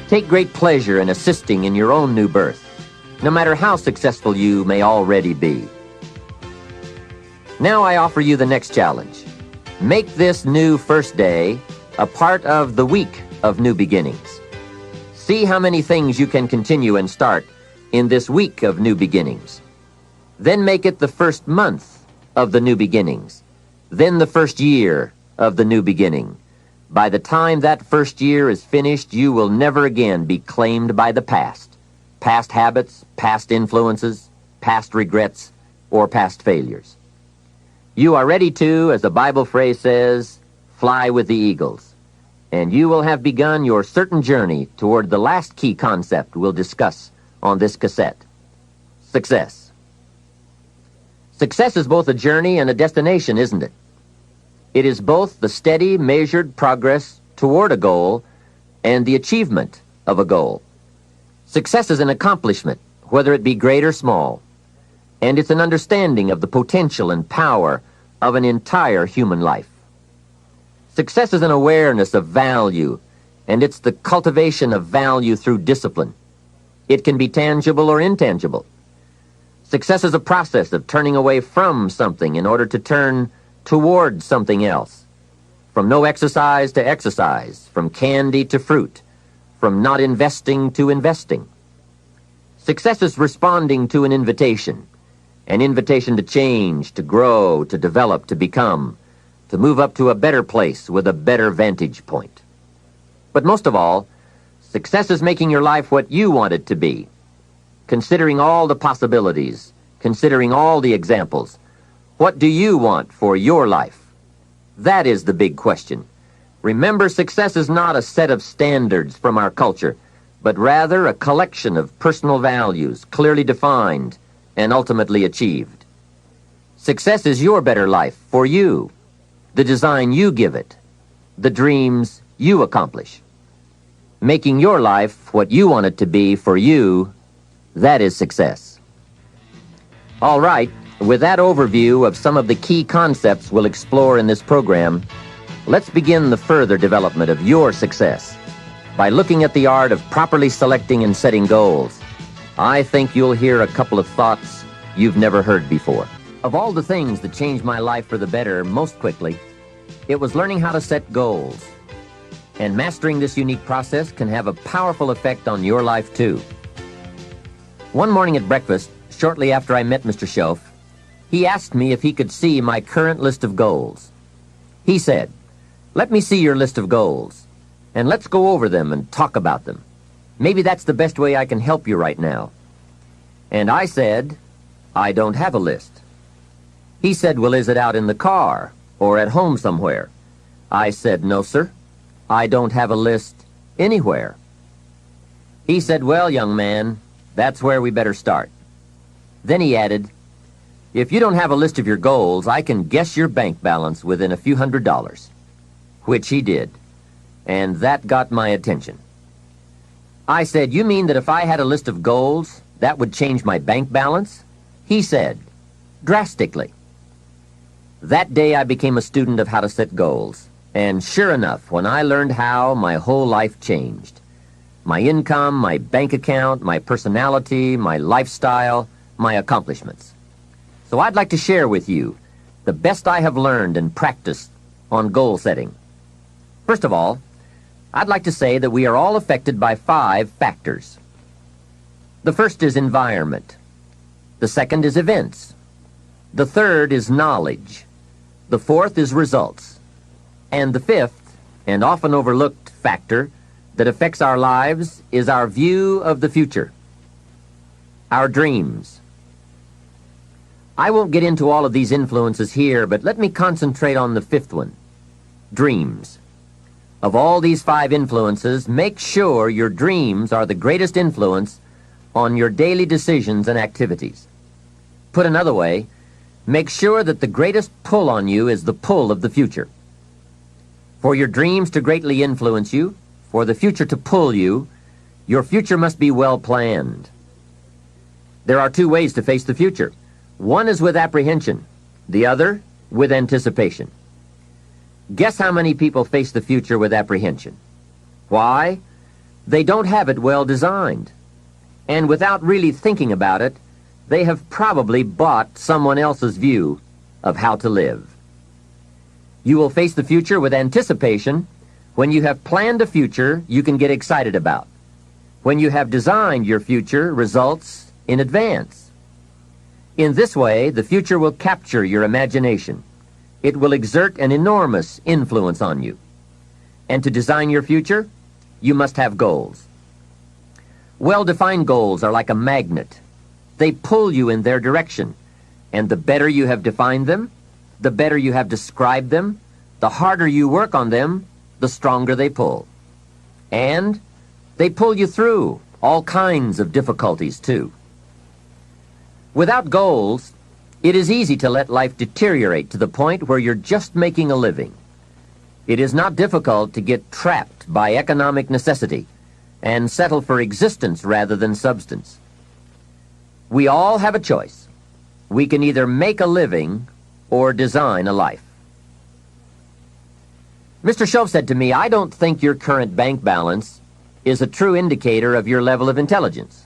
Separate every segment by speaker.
Speaker 1: Take great pleasure in assisting in your own new birth, no matter how successful you may already be. Now I offer you the next challenge. Make this new first day a part of the week of new beginnings. See how many things you can continue and start in this week of new beginnings. Then make it the first month of the new beginnings. Then the first year of the new beginning. By the time that first year is finished, you will never again be claimed by the past. Past habits, past influences, past regrets, or past failures. You are ready to, as the Bible phrase says, fly with the eagles. And you will have begun your certain journey toward the last key concept we'll discuss on this cassette. Success. Success is both a journey and a destination, isn't it? It is both the steady, measured progress toward a goal and the achievement of a goal. Success is an accomplishment, whether it be great or small, and it's an understanding of the potential and power of an entire human life. Success is an awareness of value, and it's the cultivation of value through discipline. It can be tangible or intangible. Success is a process of turning away from something in order to turn toward something else. From no exercise to exercise, from candy to fruit, from not investing to investing. Success is responding to an invitation to change, to grow, to develop, to become, to move up to a better place with a better vantage point. But most of all, success is making your life what you want it to be, considering all the possibilities, considering all the examples. What do you want for your life? That is the big question. Remember, success is not a set of standards from our culture, but rather a collection of personal values, clearly defined and ultimately achieved. Success is your better life for you, the design you give it, the dreams you accomplish. Making your life what you want it to be for you, that is success. All right. With that overview of some of the key concepts we'll explore in this program, let's begin the further development of your success by looking at the art of properly selecting and setting goals. I think you'll hear a couple of thoughts you've never heard before. Of all the things that changed my life for the better most quickly, it was learning how to set goals. And mastering this unique process can have a powerful effect on your life too. One morning at breakfast, shortly after I met Mr. Schoaf, he asked me if he could see my current list of goals. He said, "Let me see your list of goals, and let's go over them and talk about them. Maybe that's the best way I can help you right now." And I said, "I don't have a list." He said, "Well, is it out in the car or at home somewhere?" I said, "No, sir. I don't have a list anywhere." He said, "Well, young man, that's where we better start." Then he added, "If you don't have a list of your goals, I can guess your bank balance within a few $100s. Which he did, and that got my attention. I said, "You mean that if I had a list of goals, that would change my bank balance?" He said, "Drastically." That day I became a student of how to set goals, and sure enough, when I learned how, my whole life changed. My income, my bank account, my personality, my lifestyle, my accomplishments. So I'd like to share with you the best I have learned and practiced on goal setting. First of all, I'd like to say that we are all affected by 5 factors. The first is environment. The second is events. The third is knowledge. The fourth is results. And the fifth, and often overlooked factor that affects our lives is our view of the future, our dreams. I won't get into all of these influences here, but let me concentrate on the 5th one, dreams. Of all these 5 influences, make sure your dreams are the greatest influence on your daily decisions and activities. Put another way, make sure that the greatest pull on you is the pull of the future. For your dreams to greatly influence you, for the future to pull you, your future must be well planned. There are 2 ways to face the future. One is with apprehension, the other with anticipation. Guess how many people face the future with apprehension? Why? They don't have it well designed. And without really thinking about it, they have probably bought someone else's view of how to live. You will face the future with anticipation when you have planned a future you can get excited about, when you have designed your future results in advance. In this way, the future will capture your imagination. It will exert an enormous influence on you. And to design your future, you must have goals. Well-defined goals are like a magnet. They pull you in their direction, and the better you have defined them, the better you have described them, the harder you work on them, the stronger they pull. And they pull you through all kinds of difficulties, too. Without goals, it is easy to let life deteriorate to the point where you're just making a living. It is not difficult to get trapped by economic necessity and settle for existence rather than substance. We all have a choice. We can either make a living or design a life. Mr. Shove said to me, "I don't think your current bank balance is a true indicator of your level of intelligence."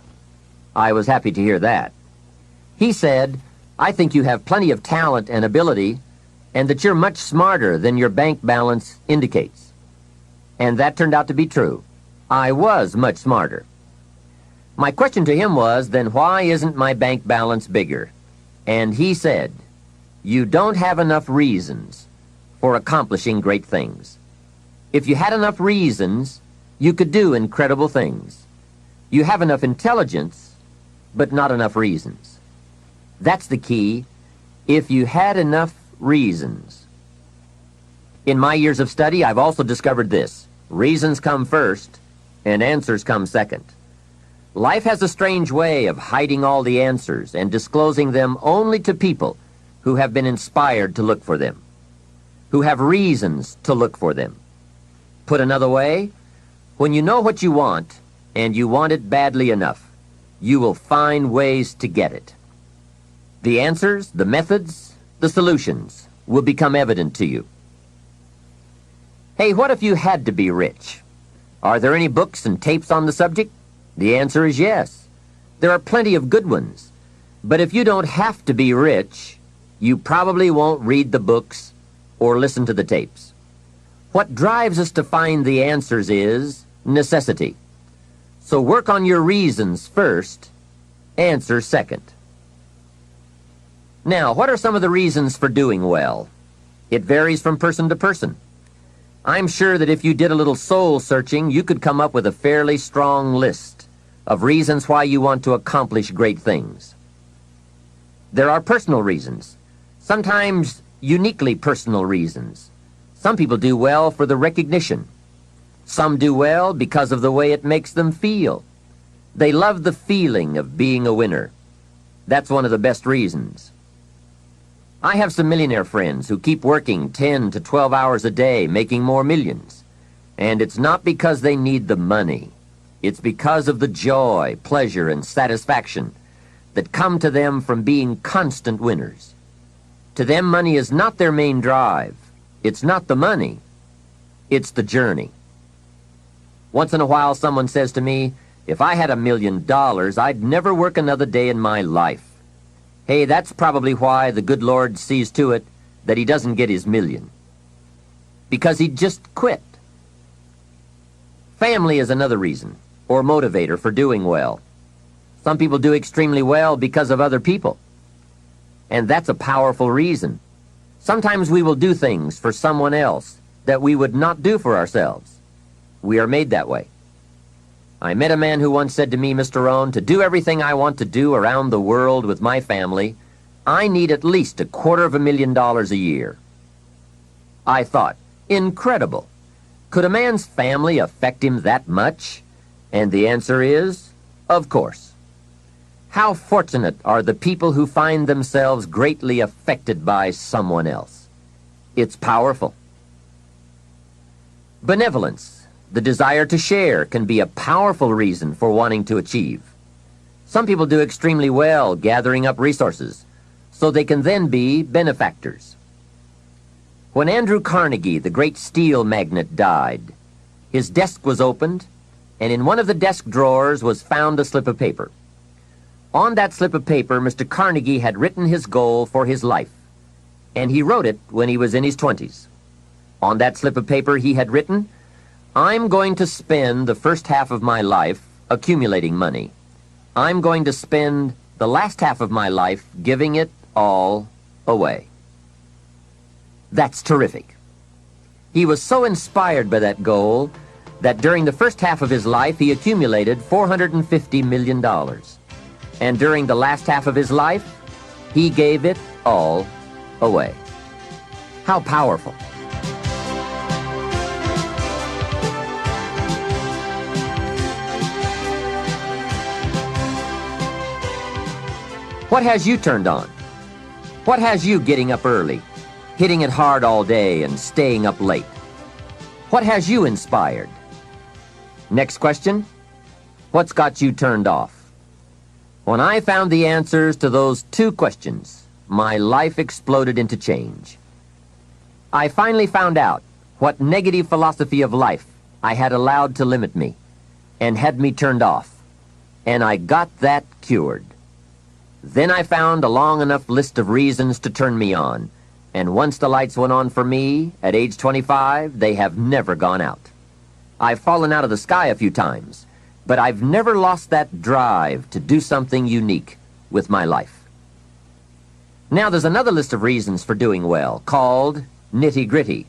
Speaker 1: I was happy to hear that. He said, "I think you have plenty of talent and ability, and that you're much smarter than your bank balance indicates." And that turned out to be true. I was much smarter. My question to him was, then why isn't my bank balance bigger? And he said, "You don't have enough reasons for accomplishing great things. If you had enough reasons, you could do incredible things. You have enough intelligence, but not enough reasons." That's the key. If you had enough reasons. In my years of study, I've also discovered this: reasons come first, and answers come second. Life has a strange way of hiding all the answers and disclosing them only to people who have been inspired to look for them, who have reasons to look for them. Put another way, when you know what you want, and you want it badly enough, you will find ways to get it. The answers, the methods, the solutions will become evident to you. Hey, what if you had to be rich? Are there any books and tapes on the subject? The answer is yes. There are plenty of good ones. But if you don't have to be rich, you probably won't read the books or listen to the tapes. What drives us to find the answers is necessity. So work on your reasons first, answers second. Now, what are some of the reasons for doing well? It varies from person to person. I'm sure that if you did a little soul searching, you could come up with a fairly strong list of reasons why you want to accomplish great things. There are personal reasons, sometimes uniquely personal reasons. Some people do well for the recognition. Some do well because of the way it makes them feel. They love the feeling of being a winner. That's one of the best reasons. I have some millionaire friends who keep working 10 to 12 hours a day, making more millions. And it's not because they need the money. It's because of the joy, pleasure, and satisfaction that come to them from being constant winners. To them, money is not their main drive. It's not the money. It's the journey. Once in a while, someone says to me, "If I had $1 million, I'd never work another day in my life." Hey, that's probably why the good Lord sees to it that he doesn't get his million. Because he'd just quit. Family is another reason, or motivator for doing well. Some people do extremely well because of other people. And that's a powerful reason. Sometimes we will do things for someone else that we would not do for ourselves. We are made that way. I met a man who once said to me, "Mr. Rohn, to do everything I want to do around the world with my family, I need at least $250,000 a year." I thought, incredible. Could a man's family affect him that much? And the answer is, of course. How fortunate are the people who find themselves greatly affected by someone else. It's powerful. Benevolence. The desire to share can be a powerful reason for wanting to achieve. Some people do extremely well gathering up resources, so they can then be benefactors. When Andrew Carnegie, the great steel magnate, died, his desk was opened, and in one of the desk drawers was found a slip of paper. On that slip of paper, Mr. Carnegie had written his goal for his life, and he wrote it when he was in his 20s. On that slip of paper he had written, "I'm going to spend the first half of my life accumulating money. I'm going to spend the last half of my life giving it all away." That's terrific. He was so inspired by that goal that during the first half of his life he accumulated $450 million. And during the last half of his life, he gave it all away. How powerful. What has you turned on? What has you getting up early, hitting it hard all day and staying up late? What has you inspired? Next question, what's got you turned off? When I found the answers to those two questions, my life exploded into change. I finally found out what negative philosophy of life I had allowed to limit me and had me turned off, and I got that cured. Then I found a long enough list of reasons to turn me on, and once the lights went on for me, at age 25, they have never gone out. I've fallen out of the sky a few times, but I've never lost that drive to do something unique with my life. Now there's another list of reasons for doing well, called nitty-gritty.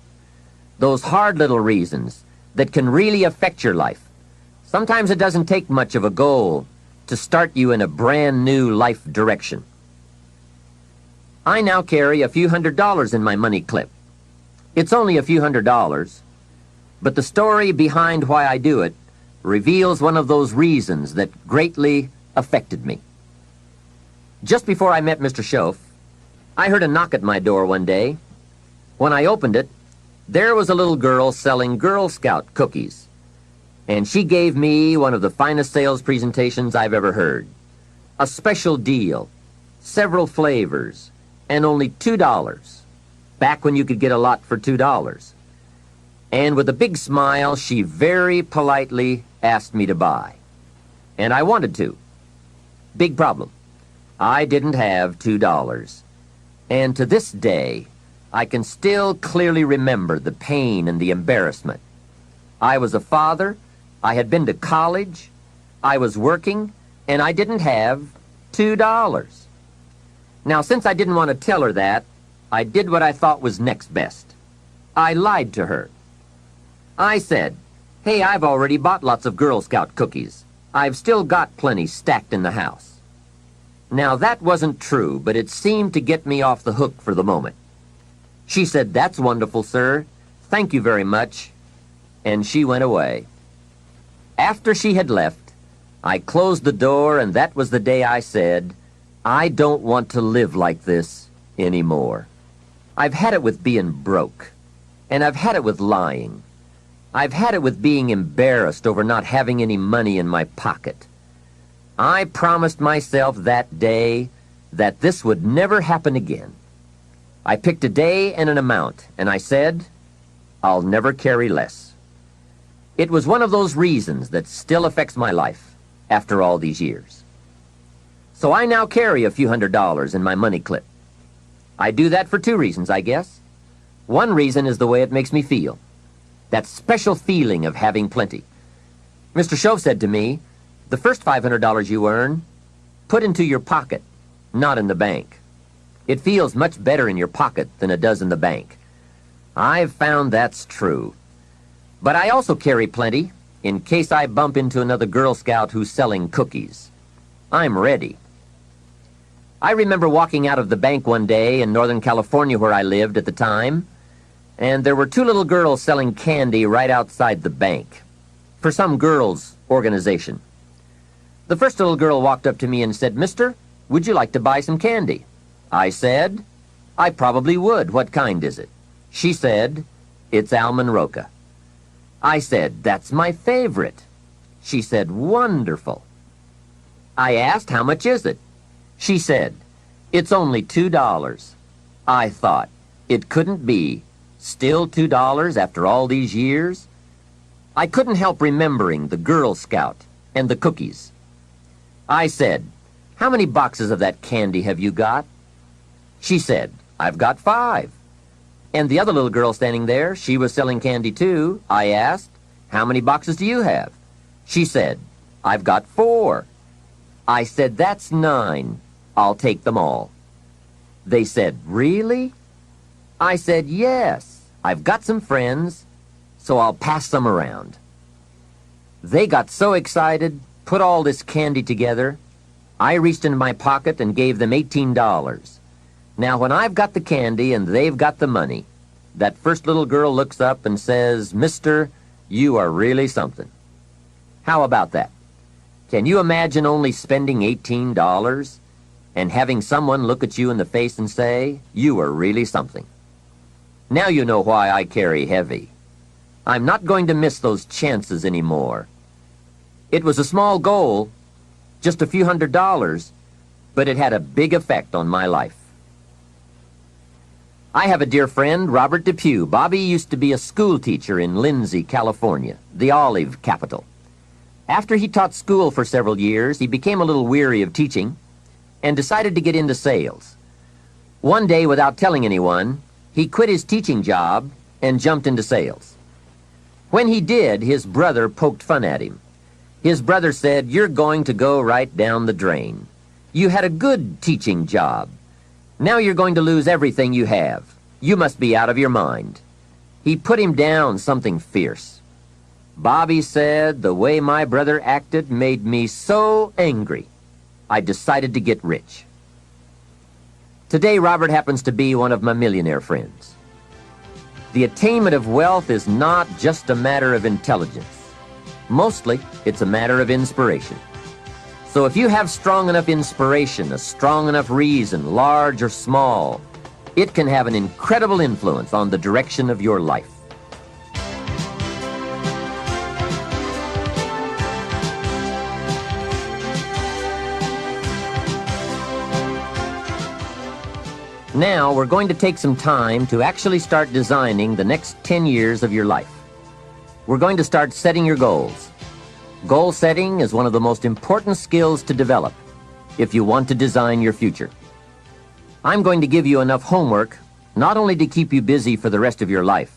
Speaker 1: Those hard little reasons that can really affect your life. Sometimes it doesn't take much of a goal to start you in a brand new life direction. I now carry a few $100s in my money clip. It's only a few $100s, but the story behind why I do it reveals one of those reasons that greatly affected me. Just before I met Mr. Schoaf, I heard a knock at my door one day. When I opened it, there was a little girl selling Girl Scout cookies. And she gave me one of the finest sales presentations I've ever heard. A special deal, several flavors, and only $2, back when you could get a lot for $2. And with a big smile, she very politely asked me to buy. And I wanted to. Big problem. I didn't have $2. And to this day, I can still clearly remember the pain and the embarrassment. I was a father, I had been to college, I was working, and I didn't have $2. Now, since I didn't want to tell her that, I did what I thought was next best. I lied to her. I said, "Hey, I've already bought lots of Girl Scout cookies. I've still got plenty stacked in the house." Now, that wasn't true, but it seemed to get me off the hook for the moment. She said, "That's wonderful, sir. Thank you very much." And she went away. After she had left, I closed the door, and that was the day I said, "I don't want to live like this anymore." I've had it with being broke, and I've had it with lying. I've had it with being embarrassed over not having any money in my pocket. I promised myself that day that this would never happen again. I picked a day and an amount, and I said, "I'll never carry less." It was one of those reasons that still affects my life after all these years. So I now carry a few $100s in my money clip. I do that for two reasons, I guess. One reason is the way it makes me feel. That special feeling of having plenty. Mr. Schoaf said to me, "The first $500 you earn, put into your pocket, not in the bank. It feels much better in your pocket than it does in the bank." I've found that's true. But I also carry plenty in case I bump into another Girl Scout who's selling cookies. I'm ready. I remember walking out of the bank one day in Northern California where I lived at the time, and there were two little girls selling candy right outside the bank for some girls' organization. The first little girl walked up to me and said, "Mister, would you like to buy some candy?" I said, "I probably would. What kind is it?" She said, "It's almond roca." I said, "That's my favorite." She said, "Wonderful." I asked, "How much is it?" She said, "It's only $2. I thought, it couldn't be. Still $2 after all these years? I couldn't help remembering the Girl Scout and the cookies. I said, "How many boxes of that candy have you got?" She said, "I've got 5. And the other little girl standing there, she was selling candy too. I asked, "How many boxes do you have?" She said, "I've got 4. I said, "That's 9. I'll take them all." They said, "Really?" I said, "Yes. I've got some friends, so I'll pass them around." They got so excited, put all this candy together. I reached into my pocket and gave them $18. Now, when I've got the candy and they've got the money, that first little girl looks up and says, "Mister, you are really something." How about that? Can you imagine only spending $18 and having someone look at you in the face and say, "You are really something"? Now you know why I carry heavy. I'm not going to miss those chances anymore. It was a small goal, just a few $100s, but it had a big effect on my life. I have a dear friend, Robert Depew. Bobby used to be a school teacher in Lindsay, California, the olive capital. After he taught school for several years, he became a little weary of teaching and decided to get into sales. One day, without telling anyone, he quit his teaching job and jumped into sales. When he did, his brother poked fun at him. His brother said, "You're going to go right down the drain. You had a good teaching job. Now you're going to lose everything you have. You must be out of your mind." He put him down something fierce. Bobby said, "The way my brother acted made me so angry, I decided to get rich." Today, Robert happens to be one of my millionaire friends. The attainment of wealth is not just a matter of intelligence. Mostly, it's a matter of inspiration. So if you have strong enough inspiration, a strong enough reason, large or small, it can have an incredible influence on the direction of your life. Now, we're going to take some time to actually start designing the next 10 years of your life. We're going to start setting your goals. Goal setting is one of the most important skills to develop if you want to design your future. I'm going to give you enough homework not only to keep you busy for the rest of your life,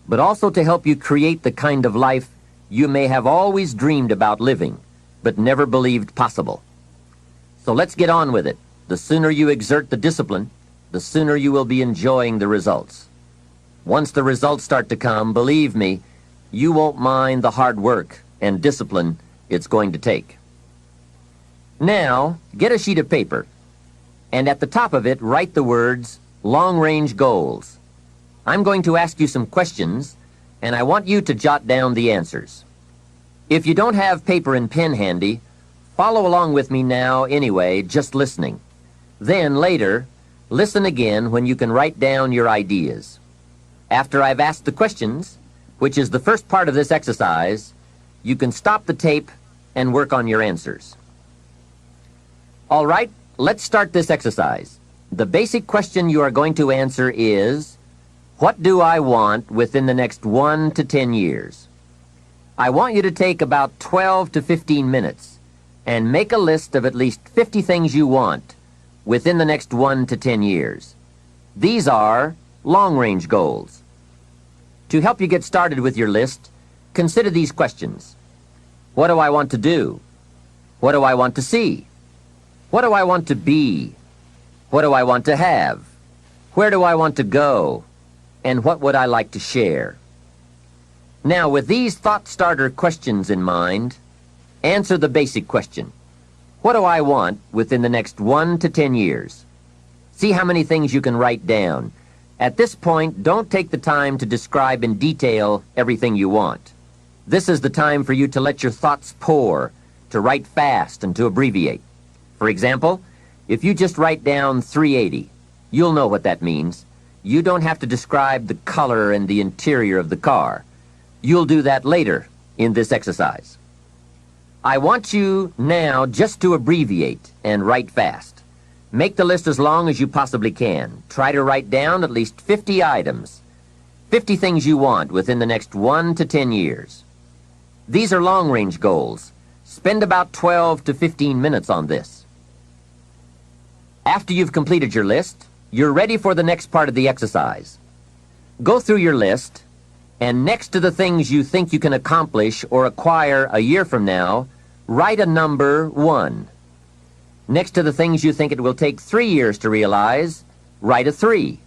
Speaker 1: but also to help you create the kind of life you may have always dreamed about living, but never believed possible. So let's get on with it. The sooner you exert the discipline, the sooner you will be enjoying the results. Once the results start to come, believe me, you won't mind the hard work and discipline it's going to take. Now, get a sheet of paper, and at the top of it, write the words, long-range goals. I'm going to ask you some questions, and I want you to jot down the answers. If you don't have paper and pen handy, follow along with me now anyway, just listening. Then, later, listen again when you can write down your ideas. After I've asked the questions, which is the first part of this exercise, you can stop the tape and work on your answers. All right, let's start this exercise. The basic question you are going to answer is, what do I want within the next 1 to 10 years? I want you to take about 12 to 15 minutes and make a list of at least 50 things you want within the next 1 to 10 years. These are long-range goals. To help you get started with your list, consider these questions. What do I want to do? What do I want to see? What do I want to be? What do I want to have? Where do I want to go? And what would I like to share? Now, with these thought-starter questions in mind, answer the basic question. What do I want within the next 1 to 10 years? See how many things you can write down. At this point, don't take the time to describe in detail everything you want. This is the time for you to let your thoughts pour, to write fast and to abbreviate. For example, if you just write down 380, you'll know what that means. You don't have to describe the color and the interior of the car. You'll do that later in this exercise. I want you now just to abbreviate and write fast. Make the list as long as you possibly can. Try to write down at least 50 items, 50 things you want within the next 1 to 10 years. These are long-range goals. Spend about 12 to 15 minutes on this. After you've completed your list, you're ready for the next part of the exercise. Go through your list, and next to the things you think you can accomplish or acquire a year from now, write a number 1. Next to the things you think it will take 3 years to realize, write a 3.